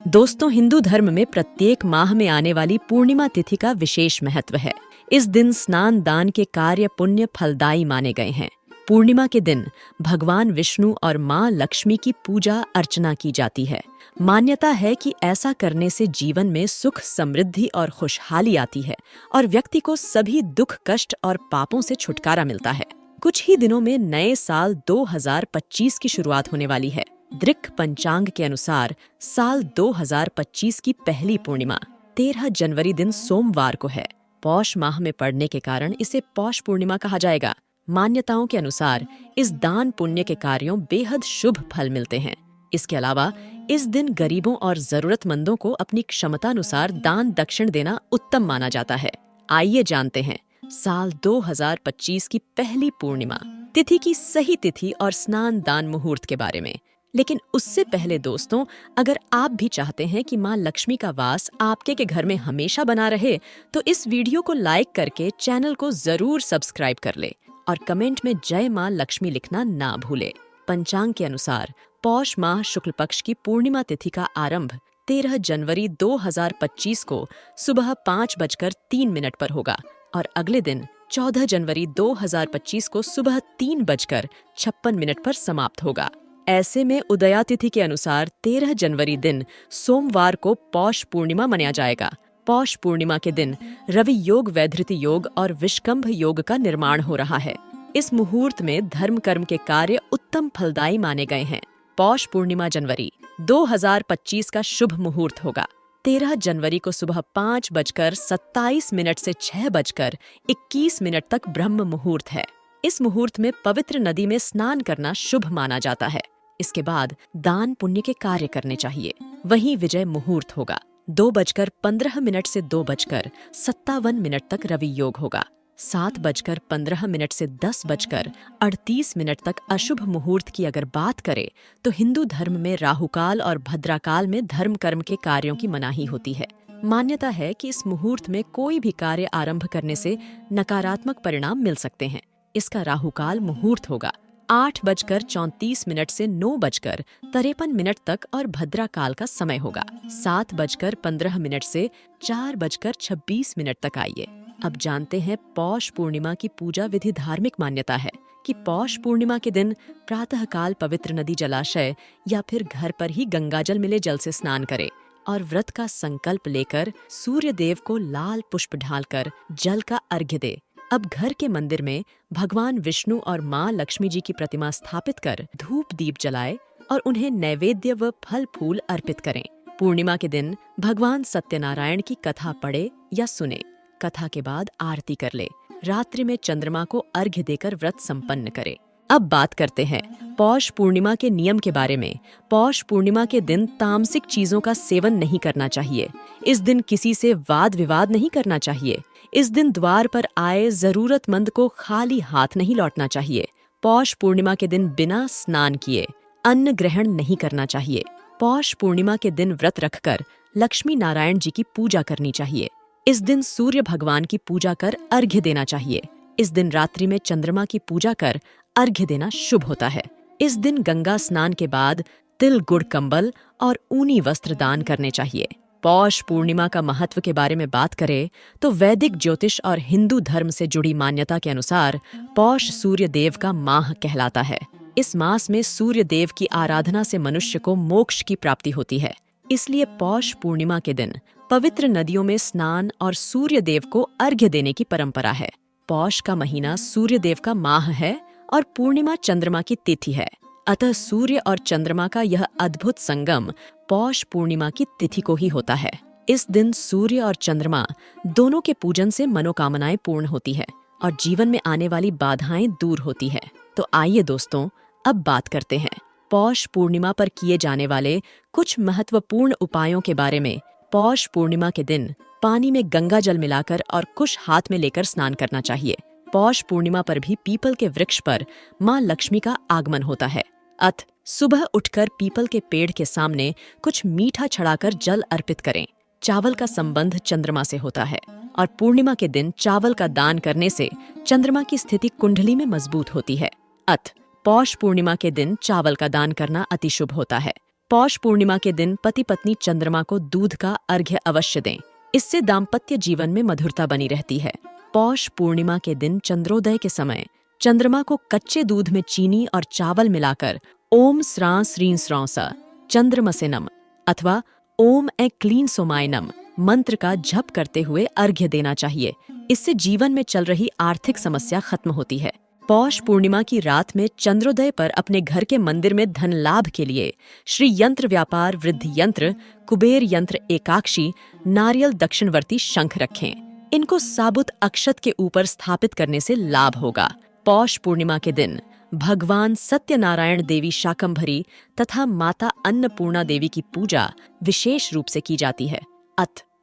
दोस्तों, हिंदू धर्म में प्रत्येक माह में आने वाली पूर्णिमा तिथि का विशेष महत्व है। इस दिन स्नान दान के कार्य पुण्य फलदायी माने गए हैं। पूर्णिमा के दिन भगवान विष्णु और माँ लक्ष्मी की पूजा अर्चना की जाती है। मान्यता है कि ऐसा करने से जीवन में सुख, समृद्धि और खुशहाली आती है और व्यक्ति को सभी दुख, कष्ट और पापों से छुटकारा मिलता है। कुछ ही दिनों में नए साल 2025 की शुरुआत होने वाली है। दृक पंचांग के अनुसार साल 2025 की पहली पूर्णिमा 13 जनवरी दिन सोमवार को है। पौष माह में पड़ने के कारण इसे पौष पूर्णिमा कहा जाएगा। मान्यताओं के अनुसार इस दान पुण्य के कार्यों बेहद शुभ फल मिलते हैं। इसके अलावा इस दिन गरीबों और जरूरतमंदों को अपनी क्षमतानुसार दान दक्षिण देना उत्तम माना जाता है। आइए जानते हैं साल 2025 की पहली पूर्णिमा तिथि की सही तिथि और स्नान दान मुहूर्त के बारे में। लेकिन उससे पहले दोस्तों, अगर आप भी चाहते हैं कि माँ लक्ष्मी का वास आपके के घर में हमेशा बना रहे, तो इस वीडियो को लाइक करके चैनल को जरूर सब्सक्राइब कर ले और कमेंट में जय माँ लक्ष्मी लिखना ना भूले। पंचांग के अनुसार पौष माह शुक्ल पक्ष की पूर्णिमा तिथि का आरंभ 13 जनवरी 2025 को सुबह 5:03 पर होगा और अगले दिन 14 जनवरी 2025 को सुबह 3:56 पर समाप्त होगा। ऐसे में उदया तिथि के अनुसार 13 जनवरी दिन सोमवार को पौष पूर्णिमा मनाया जाएगा। पौष पूर्णिमा के दिन रवि योग, वैधृति योग और विष्कंभ योग का निर्माण हो रहा है। इस मुहूर्त में धर्म कर्म के कार्य उत्तम फलदायी माने गए हैं। पौष पूर्णिमा जनवरी 2025 का शुभ मुहूर्त होगा। 13 जनवरी को सुबह 5:27 से 6:21 तक ब्रह्म मुहूर्त है। इस मुहूर्त में पवित्र नदी में स्नान करना शुभ माना जाता है। इसके बाद दान पुण्य के कार्य करने चाहिए। वहीं विजय मुहूर्त होगा। 2:15 से 2:57 तक रवि योग होगा। 7:15 से 10:38 तक अशुभ मुहूर्त की अगर बात करें तो हिंदू धर्म में राहुकाल और भद्राकाल में धर्म कर्म के कार्यों की मनाही होती है। मान्यता है कि इस मुहूर्त में कोई भी कार्य आरंभ करने से नकारात्मक परिणाम मिल सकते हैं। इसका राहुकाल मुहूर्त होगा 8:34 से 9:53 तक और भद्राकाल का समय होगा 7:15 से 4:26 तक। आइए अब जानते हैं पौष पूर्णिमा की पूजा विधि। धार्मिक मान्यता है कि पौष पूर्णिमा के दिन प्रातःकाल पवित्र नदी, जलाशय या फिर घर पर ही गंगाजल मिले जल से स्नान करें और व्रत का संकल्प लेकर सूर्य देव को लाल पुष्प ढालकर जल का अर्घ्य दे। अब घर के मंदिर में भगवान विष्णु और माँ लक्ष्मी जी की प्रतिमा स्थापित कर धूप दीप जलाए और उन्हें नैवेद्य व फल फूल अर्पित करें। पूर्णिमा के दिन भगवान सत्यनारायण की कथा पढ़े या सुने। कथा के बाद आरती कर ले। रात्रि में चंद्रमा को अर्घ्य देकर व्रत संपन्न करे। अब बात करते हैं पौष पूर्णिमा के नियम के बारे में। पौष पूर्णिमा के दिन तामसिक चीजों का सेवन नहीं करना चाहिए। इस दिन किसी से वाद विवाद नहीं करना चाहिए। इस दिन द्वार पर आए जरूरतमंद को खाली हाथ नहीं लौटना चाहिए। पौष पूर्णिमा के दिन बिना स्नान किए अन्न ग्रहण नहीं करना चाहिए। पौष पूर्णिमा के दिन व्रत रखकर लक्ष्मी नारायण जी की पूजा करनी चाहिए। इस दिन सूर्य भगवान की पूजा कर अर्घ्य देना चाहिए। इस दिन रात्रि में चंद्रमा की पूजा कर अर्घ्य देना शुभ होता है। इस दिन गंगा स्नान के बाद तिल, गुड़, कंबल और ऊनी वस्त्र दान करने चाहिए। पौष पूर्णिमा का महत्व के बारे में बात करें तो वैदिक ज्योतिष और हिंदू धर्म से जुड़ी मान्यता के अनुसार पौष सूर्य देव का माह कहलाता है। इस मास में सूर्य देव की आराधना से मनुष्य को मोक्ष की प्राप्ति होती है। इसलिए पौष पूर्णिमा के दिन पवित्र नदियों में स्नान और सूर्य देव को अर्घ्य देने की परंपरा है। पौष का महीना सूर्य देव का माह है और पूर्णिमा चंद्रमा की तिथि है। अतः सूर्य और चंद्रमा का यह अद्भुत संगम पौष पूर्णिमा की तिथि को ही होता है। इस दिन सूर्य और चंद्रमा दोनों के पूजन से मनोकामनाएं पूर्ण होती है और जीवन में आने वाली बाधाएं दूर होती है। तो आइए दोस्तों, अब बात करते हैं पौष पूर्णिमा पर किए जाने वाले कुछ महत्वपूर्ण उपायों के बारे में। पौष पूर्णिमा के दिन पानी में गंगा जल मिलाकर और कुश हाथ में लेकर स्नान करना चाहिए। पौष पूर्णिमा पर भी पीपल के वृक्ष पर माँ लक्ष्मी का आगमन होता है। अतः सुबह उठकर पीपल के पेड़ के सामने कुछ मीठा चढ़ाकर जल अर्पित करें। चावल का संबंध चंद्रमा से होता है और पूर्णिमा के दिन चावल का दान करने से चंद्रमा की स्थिति कुंडली में मजबूत होती है। अतः पौष पूर्णिमा के दिन चावल का दान करना अति शुभ होता है। पौष पूर्णिमा के दिन पति पत्नी चंद्रमा को दूध का अर्घ्य अवश्य दें। इससे दाम्पत्य जीवन में मधुरता बनी रहती है। पौष पूर्णिमा के दिन चंद्रोदय के समय चंद्रमा को कच्चे दूध में चीनी और चावल मिलाकर ओम स्रां श्रीं स्रौं स चंद्रमसे नम अथवा ओम ए क्लीन सोमाय नम मंत्र का जप करते हुए अर्घ्य देना चाहिए। इससे जीवन में चल रही आर्थिक समस्या खत्म होती है। पौष पूर्णिमा की रात में चंद्रोदय पर अपने घर के मंदिर में धन लाभ के लिए श्री यंत्र व्यापार वृद्धि यंत्र, कुबेर यंत्र एकाक्षी, नारियल दक्षिणवर्ती शंख रखें। इनको साबुत अक्षत के ऊपर स्थापित करने से लाभ होगा। पौष पूर्णिमा के दिन भगवान सत्यनारायण देवी शाकंभरी तथा माता अन्नपूर्णा देवी की पूजा विशेष रूप से की जाती है।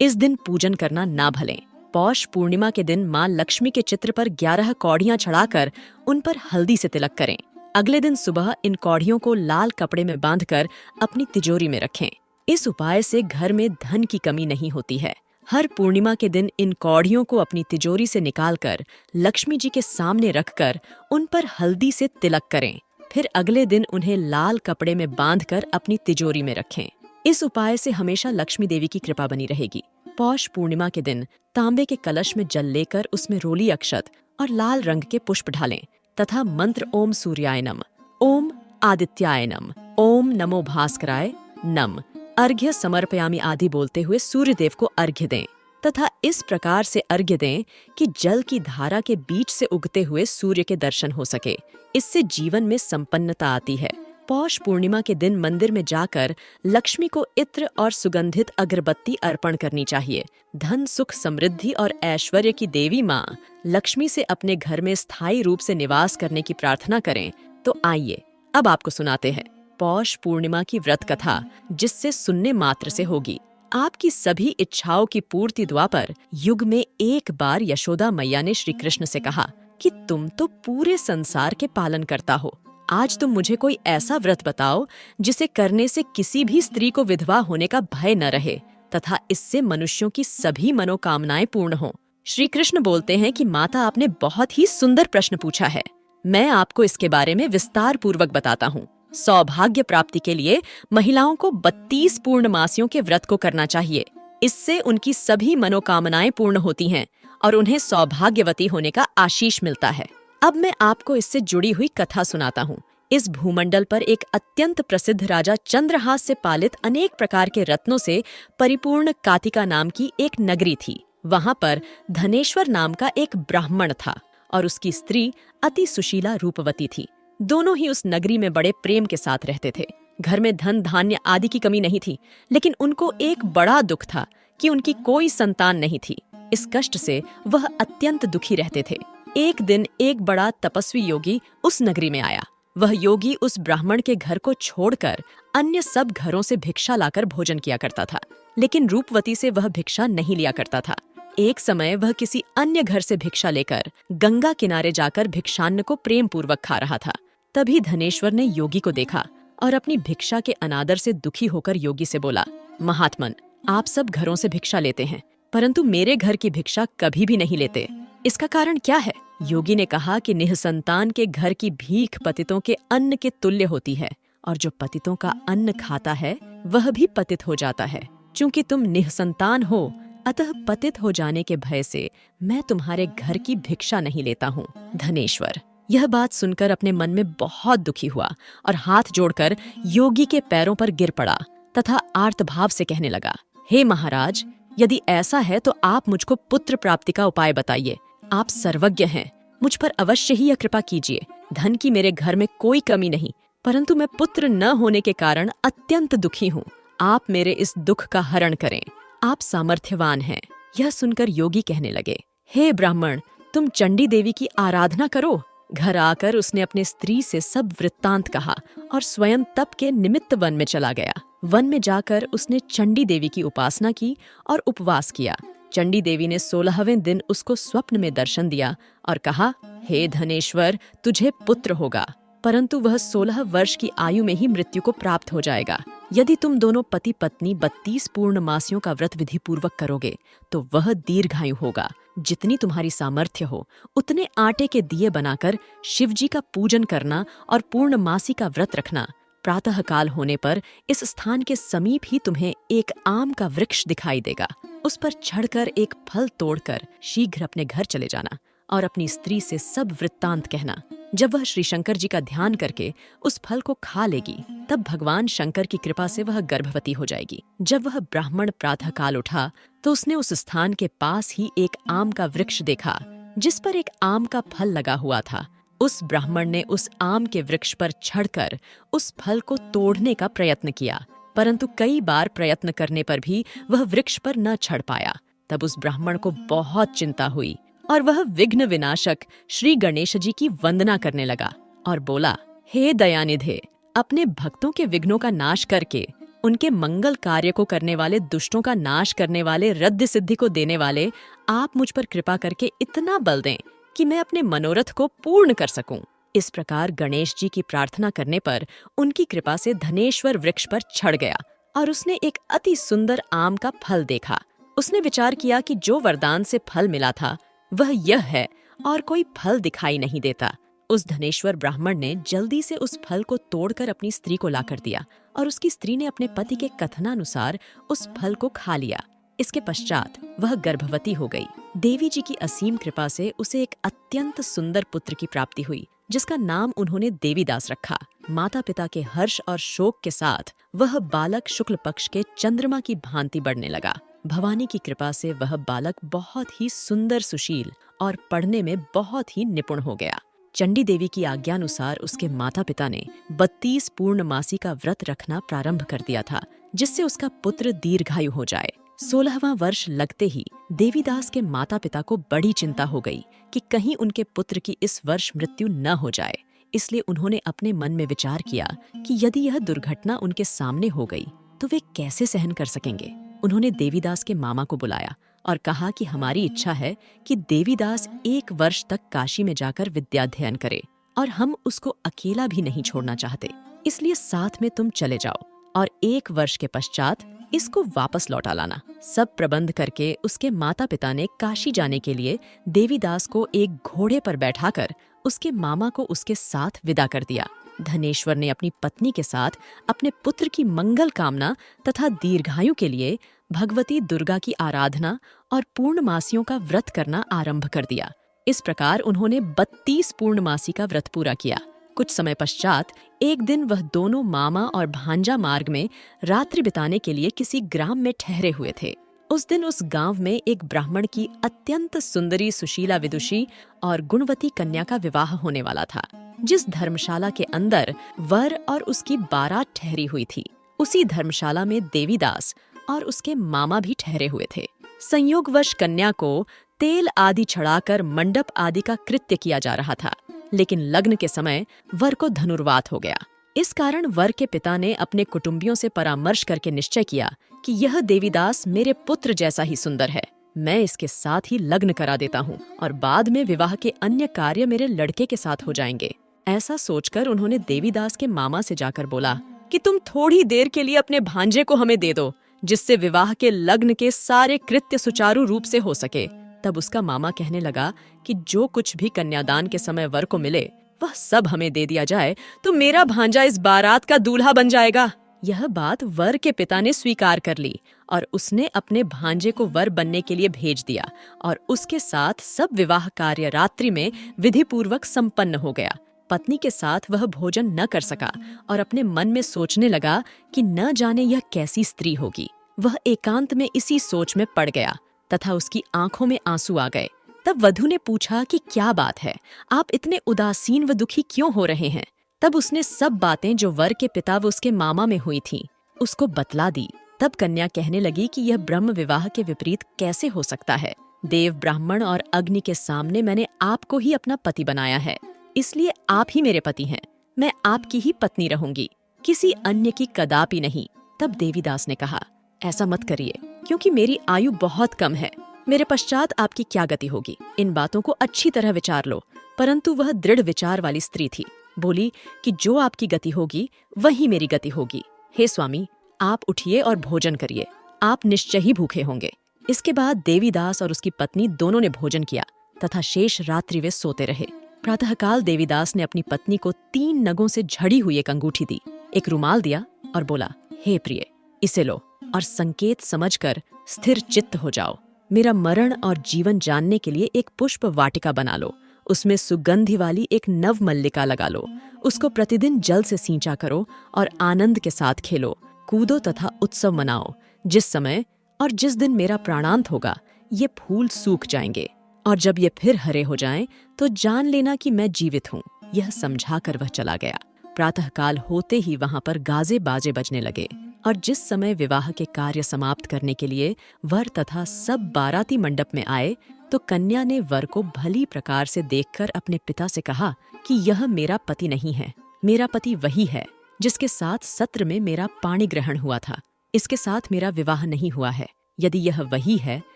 इस दिन पूजन करना ना भलें। पौष पूर्णिमा के दिन मां लक्ष्मी के चित्र पर 11 कौड़ियां चढ़ाकर उन पर हल्दी से तिलक करें। अगले दिन सुबह इन कौड़ियों को लाल कपड़े में बांधकर अपनी तिजोरी में रखें। इस उपाय से घर में धन की कमी नहीं होती है। हर पूर्णिमा के दिन इन कौड़ियों को अपनी तिजोरी से निकालकर लक्ष्मी जी के सामने रखकर उन पर हल्दी से तिलक करें। फिर अगले दिन उन्हें लाल कपड़े में बांधकर अपनी तिजोरी में रखें। इस उपाय से हमेशा लक्ष्मी देवी की कृपा बनी रहेगी। पौष पूर्णिमा के दिन तांबे के कलश में जल लेकर उसमें रोली अक्षत और लाल रंग के पुष्प ढालें तथा मंत्र ओम सूर्याय नम, ओम आदित्याय नम, ओम नमो भास्कराय नम, अर्घ्य समर्पयामि आदि बोलते हुए सूर्यदेव को अर्घ्य दें तथा इस प्रकार से अर्घ्य दें कि जल की धारा के बीच से उगते हुए सूर्य के दर्शन हो सके। इससे जीवन में संपन्नता आती है। पौष पूर्णिमा के दिन मंदिर में जाकर लक्ष्मी को इत्र और सुगंधित अगरबत्ती अर्पण करनी चाहिए। धन सुख समृद्धि और ऐश्वर्य की देवी माँ लक्ष्मी से अपने घर में स्थायी रूप से निवास करने की प्रार्थना करें। तो आइए अब आपको सुनाते हैं पौष पूर्णिमा की व्रत कथा, जिससे सुनने मात्र से होगी आपकी सभी इच्छाओं की पूर्ति। द्वापर युग में एक बार यशोदा मैया ने श्री कृष्ण से कहा कि तुम तो पूरे संसार के पालन करता हो, आज तुम मुझे कोई ऐसा व्रत बताओ जिसे करने से किसी भी स्त्री को विधवा होने का भय न रहे तथा इससे मनुष्यों की सभी मनोकामनाएं पूर्ण हों। श्री कृष्ण बोलते हैं कि माता, आपने बहुत ही सुंदर प्रश्न पूछा है। मैं आपको इसके बारे में विस्तार पूर्वक बताता हूँ। सौभाग्य प्राप्ति के लिए महिलाओं को 32 पूर्णमासियों के व्रत को करना चाहिए। इससे उनकी सभी मनोकामनाएं पूर्ण होती हैं और उन्हें सौभाग्यवती होने का आशीष मिलता है। अब मैं आपको इससे जुड़ी हुई कथा सुनाता हूँ। इस भूमंडल पर एक अत्यंत प्रसिद्ध राजा चंद्रहास से पालित अनेक प्रकार के रत्नों से परिपूर्ण कातिका नाम की एक नगरी थी। वहां पर धनेश्वर नाम का एक ब्राह्मण था और उसकी स्त्री अति सुशीला रूपवती थी। दोनों ही उस नगरी में बड़े प्रेम के साथ रहते थे। घर में धन धान्य आदि की कमी नहीं थी, लेकिन उनको एक बड़ा दुख था कि उनकी कोई संतान नहीं थी। इस कष्ट से वह अत्यंत दुखी रहते थे। एक दिन एक बड़ा तपस्वी योगी उस नगरी में आया। वह योगी उस ब्राह्मण के घर को छोड़कर अन्य सब घरों से भिक्षा लाकर भोजन किया करता था, लेकिन रूपवती से वह भिक्षा नहीं लिया करता था। एक समय वह किसी अन्य घर से भिक्षा लेकर गंगा किनारे जाकर भिक्षान्न को प्रेम पूर्वक खा रहा था। तभी धनेश्वर ने योगी को देखा और अपनी भिक्षा के अनादर से दुखी होकर योगी से बोला, महात्मन, आप सब घरों से भिक्षा लेते हैं, परंतु मेरे घर की भिक्षा कभी भी नहीं लेते। इसका कारण क्या है? योगी ने कहा कि निःसंतान के घर की भीख पतितों के अन्न के तुल्य होती है और जो पतितों का अन्न खाता है वह भी पतित हो जाता है। चूंकि तुम निःसंतान हो, अतः पतित हो जाने के भय से मैं तुम्हारे घर की भिक्षा नहीं लेता हूँ। धनेश्वर यह बात सुनकर अपने मन में बहुत दुखी हुआ और हाथ जोड़कर योगी के पैरों पर गिर पड़ा तथा आर्तभाव से कहने लगा, हे महाराज, यदि ऐसा है तो आप मुझको पुत्र प्राप्ति का उपाय बताइए। आप सर्वज्ञ हैं, मुझ पर अवश्य ही यह कृपा कीजिए। धन की मेरे घर में कोई कमी नहीं, परंतु मैं पुत्र न होने के कारण अत्यंत दुखी हूँ। आप मेरे इस दुख का हरण करें। आप सामर्थ्यवान हैं। यह सुनकर योगी कहने लगे, हे ब्राह्मण, तुम चंडी देवी की आराधना करो। घर आकर उसने अपने स्त्री से सब वृत्तांत कहा और स्वयं तप के निमित्त वन में चला गया। वन में जाकर उसने चंडी देवी की उपासना की और उपवास किया। चंडी देवी ने 16वें दिन उसको स्वप्न में दर्शन दिया और कहा, हे धनेश्वर, तुझे पुत्र होगा, परंतु वह 16 वर्ष की आयु में ही मृत्यु को प्राप्त हो जाएगा। यदि तुम दोनों पति पत्नी 32 पूर्णमासियों का व्रत विधि पूर्वक करोगे तो वह दीर्घायु होगा। जितनी तुम्हारी सामर्थ्य हो उतने आटे के दिए बनाकर शिवजी का पूजन करना और पूर्णमासी का व्रत रखना। प्रातःकाल होने पर इस स्थान के समीप ही तुम्हें एक आम का वृक्ष दिखाई देगा। उस पर चढ़कर एक फल तोड़कर शीघ्र अपने घर चले जाना और अपनी स्त्री से सब वृत्तांत कहना। जब वह श्री शंकर जी का ध्यान करके उस फल को खा लेगी, तब भगवान शंकर की कृपा से वह गर्भवती हो जाएगी। जब वह ब्राह्मण प्रातःकाल उठा तो उसने उस स्थान के पास ही एक आम का वृक्ष देखा जिस पर एक आम का फल लगा हुआ था। उस ब्राह्मण ने उस आम के वृक्ष पर चढ़कर उस फल को तोड़ने का प्रयत्न किया, परंतु कई बार प्रयत्न करने पर भी वह वृक्ष पर न चढ़ पाया। तब उस ब्राह्मण को बहुत चिंता हुई और वह विघ्न विनाशक श्री गणेश जी की वंदना करने लगा और बोला, हे दयानिधे, अपने भक्तों के विघ्नों का नाश करके उनके मंगल कार्य को करने वाले, दुष्टों का नाश करने वाले, रद्द सिद्धि को देने वाले, आप मुझ पर कृपा करके इतना बल दें कि मैं अपने मनोरथ को पूर्ण कर सकूं। इस प्रकार गणेश जी की प्रार्थना करने पर उनकी कृपा से धनेश्वर वृक्ष पर चढ़ गया और उसने एक अति सुंदर आम का फल देखा। उसने विचार किया कि जो वरदान से फल मिला था वह यह है और कोई फल दिखाई नहीं देता। उस धनेश्वर ब्राह्मण ने जल्दी से उस फल को तोड़कर अपनी स्त्री को लाकर दिया और उसकी स्त्री ने अपने पति के कथनानुसार उस फल को खा लिया। इसके पश्चात वह गर्भवती हो गई। देवी जी की असीम कृपा से उसे एक अत्यंत सुंदर पुत्र की प्राप्ति हुई, जिसका नाम उन्होंने देवीदास रखा। माता पिता के हर्ष और शोक के साथ वह बालक शुक्ल पक्ष के चंद्रमा की भांति बढ़ने लगा। भवानी की कृपा से वह बालक बहुत ही सुंदर, सुशील और पढ़ने में बहुत ही निपुण हो गया। चंडी देवी की आज्ञानुसार उसके माता पिता ने 32 पूर्णमासी का व्रत रखना प्रारंभ कर दिया था, जिससे उसका पुत्र दीर्घायु हो जाए। 16वां वर्ष लगते ही देवीदास के माता पिता को बड़ी चिंता हो गई कि कहीं उनके पुत्र की इस वर्ष मृत्यु न हो जाए। इसलिए उन्होंने अपने मन में विचार किया कि यदि यह दुर्घटना उनके सामने हो गई तो वे कैसे सहन कर सकेंगे। उन्होंने देवीदास के मामा को बुलाया और कहा कि हमारी इच्छा है कि देवीदास 1 वर्ष तक काशी में जाकर विद्याध्ययन करे और हम उसको अकेला भी नहीं छोड़ना चाहते, इसलिए साथ में तुम चले जाओ और 1 वर्ष के पश्चात इसको वापस लौटा लाना। सब प्रबंध करके उसके माता पिता ने काशी जाने के लिए देवीदास को एक घोड़े पर बैठाकर उसके मामा को उसके साथ विदा कर दिया। धनेश्वर ने अपनी पत्नी के साथ अपने पुत्र की मंगल कामना तथा दीर्घायु के लिए भगवती दुर्गा की आराधना और पूर्णमासियों का व्रत करना आरंभ कर दिया। इस प्रकार उन्होंने 32 पूर्णमासी का व्रत पूरा किया। कुछ समय पश्चात एक दिन वह दोनों मामा और भांजा मार्ग में रात्रि बिताने के लिए किसी ग्राम में ठहरे हुए थे। उस दिन उस गांव में एक ब्राह्मण की अत्यंत सुंदरी, सुशीला, विदुषी और गुणवती कन्या का विवाह होने वाला था। जिस धर्मशाला के अंदर वर और उसकी बारात ठहरी हुई थी, उसी धर्मशाला में देवीदास और उसके मामा भी ठहरे हुए थे। संयोगवश कन्या को तेल आदि चढ़ाकर मंडप आदि का कृत्य किया जा रहा था, लेकिन लग्न के समय वर को धनुर्वात हो गया। इस कारण वर के पिता ने अपने कुटुंबियों से परामर्श करके निश्चय किया कि यह देवीदास मेरे पुत्र जैसा ही सुंदर है, मैं इसके साथ ही लग्न करा देता हूँ और बाद में विवाह के अन्य कार्य मेरे लड़के के साथ हो जाएंगे। ऐसा सोचकर उन्होंने देवीदास के मामा से जाकर बोला कि तुम थोड़ी देर के लिए अपने भांजे को हमें दे दो, जिससे विवाह के लग्न के सारे कृत्य सुचारू रूप से हो सके। तब उसका मामा कहने लगा कि जो कुछ भी कन्यादान के समय वर को मिले वह सब हमें दे दिया जाए तो मेरा भांजा इस बारात का दूल्हा बन जाएगा। यह बात वर के पिता ने स्वीकार कर ली और उसने अपने भांजे को वर बनने के लिए भेज दिया और उसके साथ सब विवाह कार्य रात्रि में विधि पूर्वक संपन्न हो गया। पत्नी के साथ वह भोजन न कर सका और अपने मन में सोचने लगा कि न जाने यह कैसी स्त्री होगी। वह एकांत में इसी सोच में पड़ गया तथा उसकी आंखों में आंसू आ गए। तब वधू ने पूछा कि क्या बात है, आप इतने उदासीन व दुखी क्यों हो रहे हैं। तब उसने सब बातें जो वर के पिता व उसके मामा में हुई थीं, उसको बतला दी। तब कन्या कहने लगी कि यह ब्रह्म विवाह के विपरीत कैसे हो सकता है। देव, ब्राह्मण और अग्नि के सामने मैंने आपको ही अपना पति बनाया है, इसलिए आप ही मेरे पति हैं। मैं आपकी ही पत्नी रहूंगी, किसी अन्य की कदापि नहीं। तब देवीदास ने कहा, ऐसा मत करिए, क्योंकि मेरी आयु बहुत कम है। मेरे पश्चात आपकी क्या गति होगी, इन बातों को अच्छी तरह विचार लो। परंतु वह दृढ़ विचार वाली स्त्री थी। बोली कि जो आपकी गति होगी वही मेरी गति होगी। हे स्वामी, आप उठिए और भोजन करिए, आप निश्चय ही भूखे होंगे। इसके बाद देवीदास और उसकी पत्नी दोनों ने भोजन किया तथा शेष रात्रि वे सोते रहे। प्रातःकाल देवीदास ने अपनी पत्नी को 3 नगों से झड़ी हुई एक अंगूठी दी एक रुमाल दिया और बोला, हे प्रिय, इसे लो और संकेत समझकर स्थिर चित्त हो जाओ। मेरा मरण और जीवन जानने के लिए एक पुष्प वाटिका बना लो, उसमें सुगंधि वाली एक नव मल्लिका लगा लो, उसको प्रतिदिन जल से सींचा करो और आनंद के साथ खेलो, कूदो तथा उत्सव मनाओ। जिस समय और जिस दिन मेरा प्राणांत होगा, ये फूल सूख जाएंगे, और जब ये फिर हरे हो जाएं, तो जान लेना कि मैं जीवित हूँ। यह समझाकर वह चला गया। प्रातःकाल होते ही वहां पर गाजे बाजे बजने लगे, और जिस समय विवाह के कार्य समाप्त करने के लिए वर तथा सब बाराती मंडप में आए, तो कन्या ने वर को भली प्रकार से देखकर अपने पिता से कहा कि यह मेरा पति नहीं है, मेरा पति वही है जिसके साथ सत्र में मेरा पाणी ग्रहण हुआ था। इसके साथ मेरा विवाह नहीं हुआ है। यदि यह वही है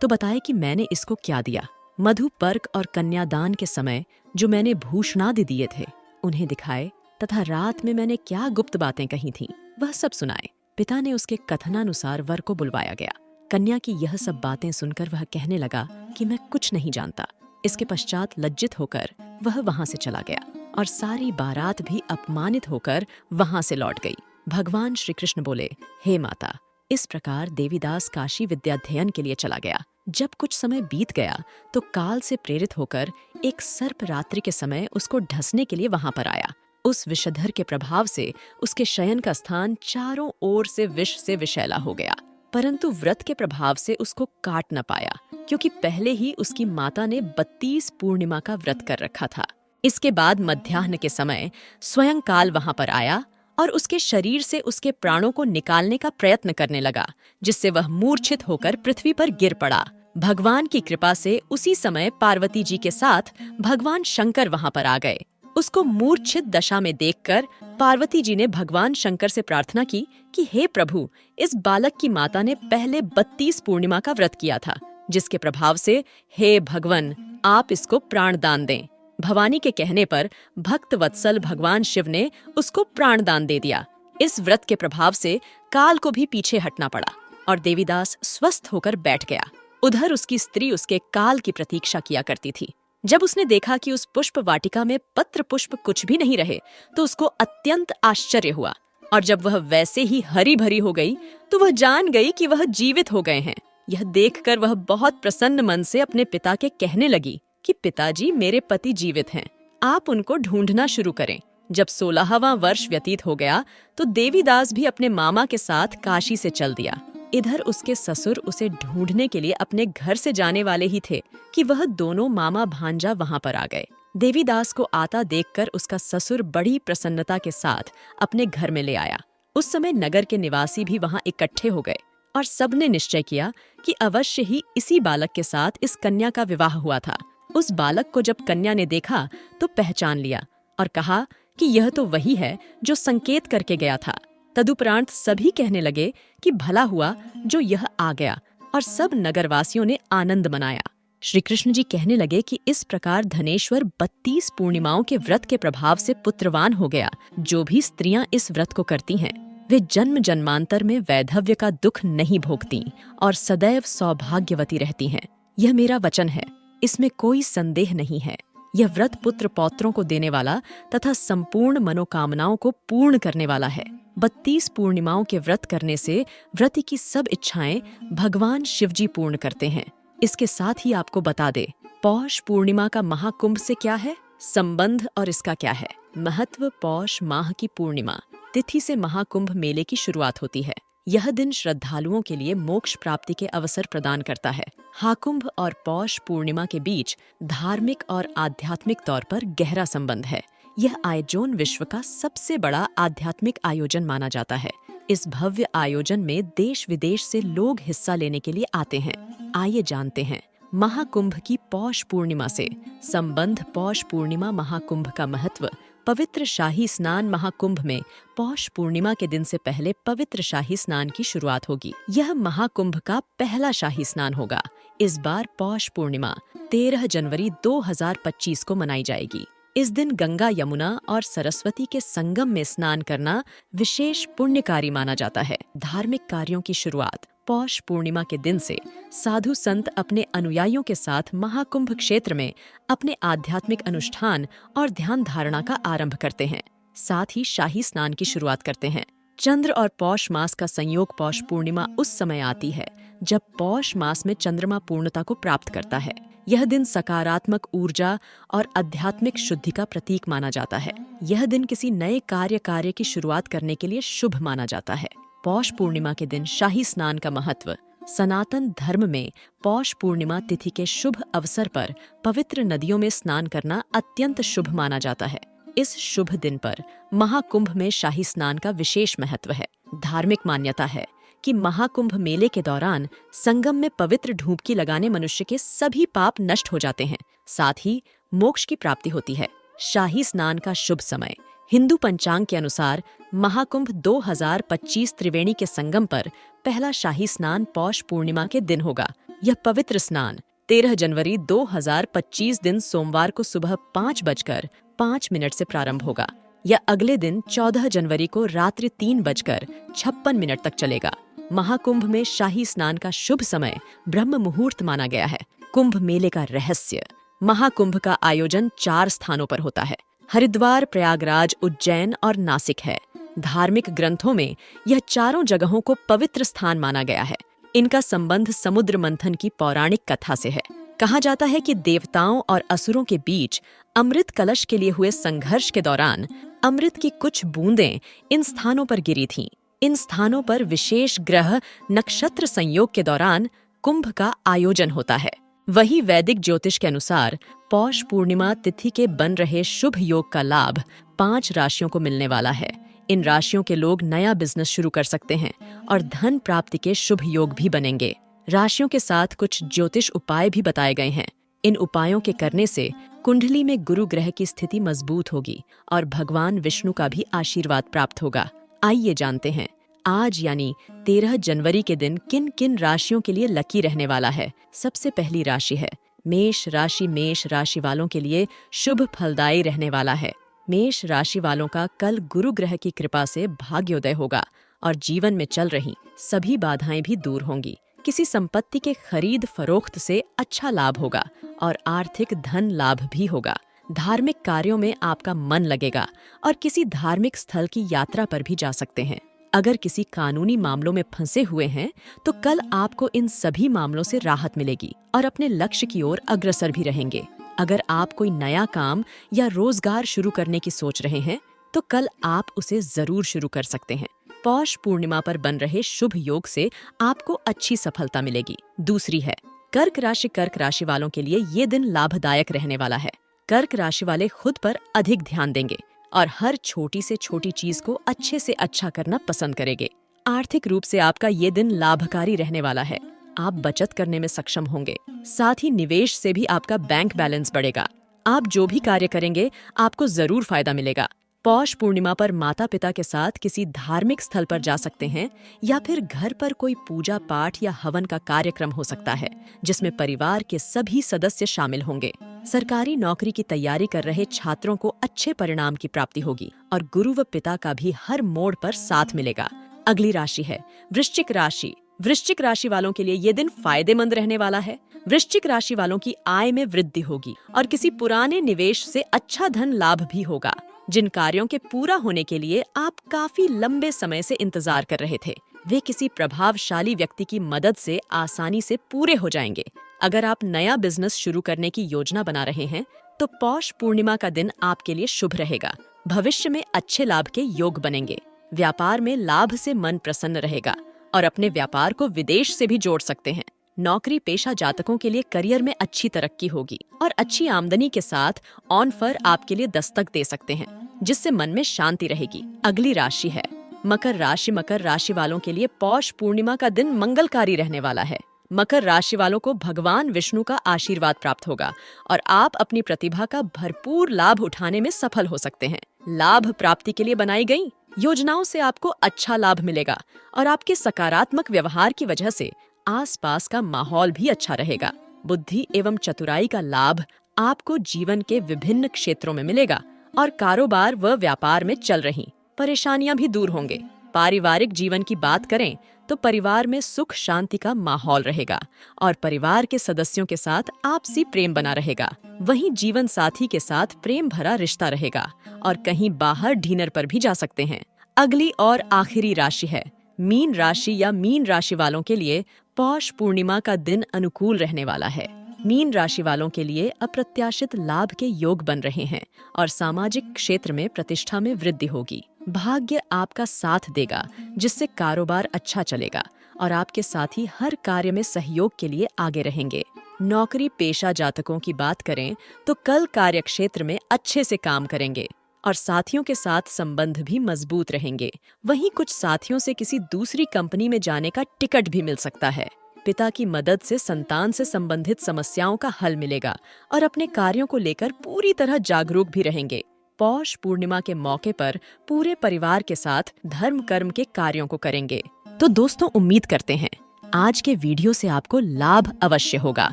तो बताए कि मैंने इसको क्या दिया। मधु पर्क और कन्यादान के समय जो मैंने भूषणादि दिए थे उन्हें दिखाए, तथा रात में मैंने क्या गुप्त बातें कही थीं वह सब सुनाए। पिता ने उसके कथनानुसार वर को बुलवाया गया। कन्या की यह सब बातें सुनकर वह कहने लगा कि मैं कुछ नहीं जानता। इसके पश्चात लज्जित होकर वह वहां से चला गया, और सारी बारात भी अपमानित होकर वहां से लौट गई। भगवान श्री कृष्ण बोले, हे माता, इस प्रकार देवीदास काशी विद्याध्ययन के लिए चला गया। जब कुछ समय बीत गया तो काल से प्रेरित होकर एक सर्प रात्रि के समय उसको ढसने के लिए वहां पर आया। उस विषधर के प्रभाव से उसके शयन का स्थान चारों ओर से विष से विषैला हो गया, परंतु व्रत के प्रभाव से उसको काट न पाया, क्योंकि पहले ही उसकी माता ने 32 पूर्णिमा का व्रत कर रखा था। इसके बाद मध्याह्न के समय स्वयं काल वहां पर आया और उसके शरीर से उसके प्राणों को निकालने का प्रयत्न करने लगा, जिससे वह मूर्छित होकर पृथ्वी पर गिर पड़ा। भगवान की कृपा से उसी समय पार्वती जी के साथ भगवान शंकर वहां पर आ गए। उसको मूर्छित दशा में देखकर पार्वती जी ने भगवान शंकर से प्रार्थना की कि हे प्रभु, इस बालक की माता ने पहले 32 पूर्णिमा का व्रत किया था, जिसके प्रभाव से हे भगवान आप इसको प्राणदान दें। भवानी के कहने पर भक्त वत्सल भगवान शिव ने उसको प्राणदान दे दिया। इस व्रत के प्रभाव से काल को भी पीछे हटना पड़ा और देवीदास स्वस्थ होकर बैठ गया। उधर उसकी स्त्री उसके काल की प्रतीक्षा किया करती थी। जब उसने देखा कि उस पुष्प वाटिका में पत्र पुष्प कुछ भी नहीं रहे, तो उसको अत्यंत आश्चर्य हुआ, और जब वह वैसे ही हरी भरी हो गई तो वह जान गई कि वह जीवित हो गए हैं। यह देखकर वह बहुत प्रसन्न मन से अपने पिता के कहने लगी कि पिताजी, मेरे पति जीवित हैं, आप उनको ढूंढना शुरू करें। जब 16वां वर्ष व्यतीत हो गया तो देवीदास भी अपने मामा के साथ काशी से चल दिया। इधर उसके ससुर उसे ढूंढने के लिए अपने घर से जाने वाले ही थे कि वह दोनों मामा भांजा वहां पर आ गए। देवीदास को आता देखकर उसका ससुर बड़ी प्रसन्नता के साथ अपने घर में ले आया। उस समय नगर के निवासी भी वहां इकट्ठे हो गए और सबने निश्चय किया कि अवश्य ही इसी बालक के साथ इस कन्या का विवाह हुआ था। उस बालक को जब कन्या ने देखा तो पहचान लिया और कहा कि यह तो वही है जो संकेत करके गया था। तदुपरांत सभी कहने लगे कि भला हुआ जो यह आ गया, और सब नगरवासियों ने आनंद मनाया। श्री कृष्ण जी कहने लगे कि इस प्रकार धनेश्वर 32 पूर्णिमाओं के व्रत के प्रभाव से पुत्रवान हो गया। जो भी स्त्रियां इस व्रत को करती हैं वे जन्म जन्मांतर में वैधव्य का दुख नहीं भोगती और सदैव सौभाग्यवती रहती हैं। यह मेरा वचन है, इसमें कोई संदेह नहीं है। यह व्रत पुत्र पौत्रों को देने वाला तथा संपूर्ण मनोकामनाओं को पूर्ण करने वाला है। 32 पूर्णिमाओं के व्रत करने से व्रत की सब इच्छाएं भगवान शिवजी पूर्ण करते हैं। इसके साथ ही आपको बता दे, पौष पूर्णिमा का महाकुंभ से क्या है संबंध और इसका क्या है महत्व। पौष माह की पूर्णिमा तिथि से महाकुंभ मेले की शुरुआत होती है। यह दिन श्रद्धालुओं के लिए मोक्ष प्राप्ति के अवसर प्रदान करता है। महाकुंभ और पौष पूर्णिमा के बीच धार्मिक और आध्यात्मिक तौर पर गहरा संबंध है। यह आयोजन विश्व का सबसे बड़ा आध्यात्मिक आयोजन माना जाता है। इस भव्य आयोजन में देश विदेश से लोग हिस्सा लेने के लिए आते हैं। आइए जानते हैं महाकुंभ की पौष पूर्णिमा से संबंध। पौष पूर्णिमा महाकुंभ का महत्व। पवित्र शाही स्नान महाकुंभ में पौष पूर्णिमा के दिन से पहले पवित्र शाही स्नान की शुरुआत होगी। यह महाकुंभ का पहला शाही स्नान होगा। इस बार पौष पूर्णिमा 13 जनवरी 2025 को मनाई जाएगी। इस दिन गंगा, यमुना और सरस्वती के संगम में स्नान करना विशेष पुण्यकारी माना जाता है। धार्मिक कार्यों की शुरुआत पौष पूर्णिमा के दिन से साधु संत अपने अनुयायियों के साथ महाकुंभ क्षेत्र में अपने आध्यात्मिक अनुष्ठान और ध्यान धारणा का आरंभ करते हैं। साथ ही शाही स्नान की शुरुआत करते हैं। चंद्र और पौष मास का संयोग पौष पूर्णिमा उस समय आती है जब पौष मास में चंद्रमा पूर्णता को प्राप्त करता है। यह दिन सकारात्मक ऊर्जा और आध्यात्मिक शुद्धि का प्रतीक माना जाता है। यह दिन किसी नए कार्य की शुरुआत करने के लिए शुभ माना जाता है। पौष पूर्णिमा के दिन शाही स्नान का महत्व। सनातन धर्म में पौष पूर्णिमा तिथि के शुभ अवसर पर पवित्र नदियों में स्नान करना अत्यंत शुभ माना जाता है। इस शुभ दिन पर महाकुंभ में शाही स्नान का विशेष महत्व है। धार्मिक मान्यता है कि महाकुंभ मेले के दौरान संगम में पवित्र डुबकी लगाने मनुष्य के सभी पाप नष्ट हो जाते हैं, साथ ही मोक्ष की प्राप्ति होती है। शाही स्नान का शुभ समय। हिंदू पंचांग के अनुसार महाकुंभ 2025 त्रिवेणी के संगम पर पहला शाही स्नान पौष पूर्णिमा के दिन होगा। यह पवित्र स्नान 13 जनवरी 2025 दिन सोमवार को सुबह 5:05 से प्रारंभ होगा। यह अगले दिन 14 जनवरी को रात्रि 3:56 तक चलेगा। महाकुंभ में शाही स्नान का शुभ समय ब्रह्म मुहूर्त माना गया है। कुंभ मेले का रहस्य। महाकुंभ का आयोजन 4 स्थानों पर होता है। हरिद्वार, प्रयागराज, उज्जैन और नासिक है। धार्मिक ग्रंथों में यह चारों जगहों को पवित्र स्थान माना गया है। इनका संबंध समुद्र मंथन की पौराणिक कथा से है। कहा जाता है कि देवताओं और असुरों के बीच अमृत कलश के लिए हुए संघर्ष के दौरान अमृत की कुछ बूंदें इन स्थानों पर गिरी थीं। इन स्थानों पर विशेष ग्रह नक्षत्र संयोग के दौरान कुंभ का आयोजन होता है। वही वैदिक ज्योतिष के अनुसार पौष पूर्णिमा तिथि के बन रहे शुभ योग का लाभ 5 राशियों को मिलने वाला है। इन राशियों के लोग नया बिजनेस शुरू कर सकते हैं और धन प्राप्ति के शुभ योग भी बनेंगे। राशियों के साथ कुछ ज्योतिष उपाय भी बताए गए हैं। इन उपायों के करने से कुंडली में गुरु ग्रह की स्थिति मजबूत होगी और भगवान विष्णु का भी आशीर्वाद प्राप्त होगा। आइए जानते हैं आज यानी 13 जनवरी के दिन किन किन राशियों के लिए लकी रहने वाला है। सबसे पहली राशि है मेष राशि। मेष राशि वालों के लिए शुभ फलदायी रहने वाला है। मेष राशि वालों का कल गुरु ग्रह की कृपा से भाग्योदय होगा और जीवन में चल रही सभी बाधाएं भी दूर होंगी। किसी संपत्ति के खरीद फरोख्त से अच्छा लाभ होगा और आर्थिक धन लाभ भी होगा। धार्मिक कार्यों में आपका मन लगेगा और किसी धार्मिक स्थल की यात्रा पर भी जा सकते हैं। अगर किसी कानूनी मामलों में फंसे हुए हैं तो कल आपको इन सभी मामलों से राहत मिलेगी और अपने लक्ष्य की ओर अग्रसर भी रहेंगे। अगर आप कोई नया काम या रोजगार शुरू करने की सोच रहे हैं तो कल आप उसे जरूर शुरू कर सकते हैं। पौष पूर्णिमा पर बन रहे शुभ योग से आपको अच्छी सफलता मिलेगी। दूसरी है कर्क राशि। कर्क राशि वालों के लिए ये दिन लाभदायक रहने वाला है। कर्क राशि वाले खुद पर अधिक ध्यान देंगे और हर छोटी से छोटी चीज को अच्छे से अच्छा करना पसंद करेंगे। आर्थिक रूप से आपका ये दिन लाभकारी रहने वाला है। आप बचत करने में सक्षम होंगे। साथ ही निवेश से भी आपका बैंक बैलेंस बढ़ेगा। आप जो भी कार्य करेंगे आपको जरूर फायदा मिलेगा। पौष पूर्णिमा पर माता पिता के साथ किसी धार्मिक स्थल पर जा सकते हैं या फिर घर पर कोई पूजा पाठ या हवन का कार्यक्रम हो सकता है जिसमें परिवार के सभी सदस्य शामिल होंगे। सरकारी नौकरी की तैयारी कर रहे छात्रों को अच्छे परिणाम की प्राप्ति होगी और गुरु व पिता का भी हर मोड़ पर साथ मिलेगा। अगली राशि है वृश्चिक राशि। वृश्चिक राशि वालों के लिए ये दिन फायदेमंद रहने वाला है। वृश्चिक राशि वालों की आय में वृद्धि होगी और किसी पुराने निवेश से अच्छा धन लाभ भी होगा। जिन कार्यों के पूरा होने के लिए आप काफी लंबे समय से इंतजार कर रहे थे वे किसी प्रभावशाली व्यक्ति की मदद से आसानी से पूरे हो जाएंगे। अगर आप नया बिजनेस शुरू करने की योजना बना रहे हैं तो पौष पूर्णिमा का दिन आपके लिए शुभ रहेगा। भविष्य में अच्छे लाभ के योग बनेंगे। व्यापार में लाभ से मन प्रसन्न रहेगा और अपने व्यापार को विदेश से भी जोड़ सकते हैं। नौकरी पेशा जातकों के लिए करियर में अच्छी तरक्की होगी और अच्छी आमदनी के साथ ऑफर आपके लिए दस्तक दे सकते हैं जिससे मन में शांति रहेगी। अगली राशि है मकर राशि। मकर राशि वालों के लिए पौष पूर्णिमा का दिन मंगलकारी रहने वाला है। मकर राशि वालों को भगवान विष्णु का आशीर्वाद प्राप्त होगा और आप अपनी प्रतिभा का भरपूर लाभ उठाने में सफल हो सकते हैं। लाभ प्राप्ति के लिए बनाई गई योजनाओं से आपको अच्छा लाभ मिलेगा और आपके सकारात्मक व्यवहार की वजह से आसपास का माहौल भी अच्छा रहेगा। बुद्धि एवं चतुराई का लाभ आपको जीवन के विभिन्न क्षेत्रों में मिलेगा और कारोबार व व्यापार में चल रही परेशानियां भी दूर होंगे। पारिवारिक जीवन की बात करें तो परिवार में सुख शांति का माहौल रहेगा और परिवार के सदस्यों के साथ आपसी प्रेम बना रहेगा। वहीं जीवन साथी के साथ प्रेम भरा रिश्ता रहेगा और कहीं बाहर डिनर पर भी जा सकते हैं। अगली और आखिरी राशि है मीन राशि या मीन राशि वालों के लिए पौष पूर्णिमा का दिन अनुकूल रहने वाला है। मीन राशि वालों के लिए अप्रत्याशित लाभ के योग बन रहे हैं और सामाजिक क्षेत्र में प्रतिष्ठा में वृद्धि होगी। भाग्य आपका साथ देगा जिससे कारोबार अच्छा चलेगा और आपके साथी हर कार्य में सहयोग के लिए आगे रहेंगे। नौकरी पेशा जातकों की बात करें तो कल कार्यक्षेत्र में अच्छे से काम करेंगे और साथियों के साथ संबंध भी मजबूत रहेंगे। वहीं कुछ साथियों से किसी दूसरी कंपनी में जाने का टिकट भी मिल सकता है। पिता की मदद से संतान से संबंधित समस्याओं का हल मिलेगा और अपने कार्यों को लेकर पूरी तरह जागरूक भी रहेंगे। पौष पूर्णिमा के मौके पर पूरे परिवार के साथ धर्म कर्म के कार्यों को करेंगे। तो दोस्तों, उम्मीद करते हैं आज के वीडियो से आपको लाभ अवश्य होगा।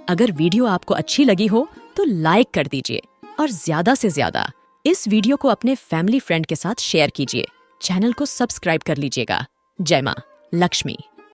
अगर वीडियो आपको अच्छी लगी हो तो लाइक कर दीजिए और ज्यादा से ज्यादा इस वीडियो को अपने फैमिली फ्रेंड के साथ शेयर कीजिए। चैनल को सब्सक्राइब कर लीजिएगा। जय मां लक्ष्मी।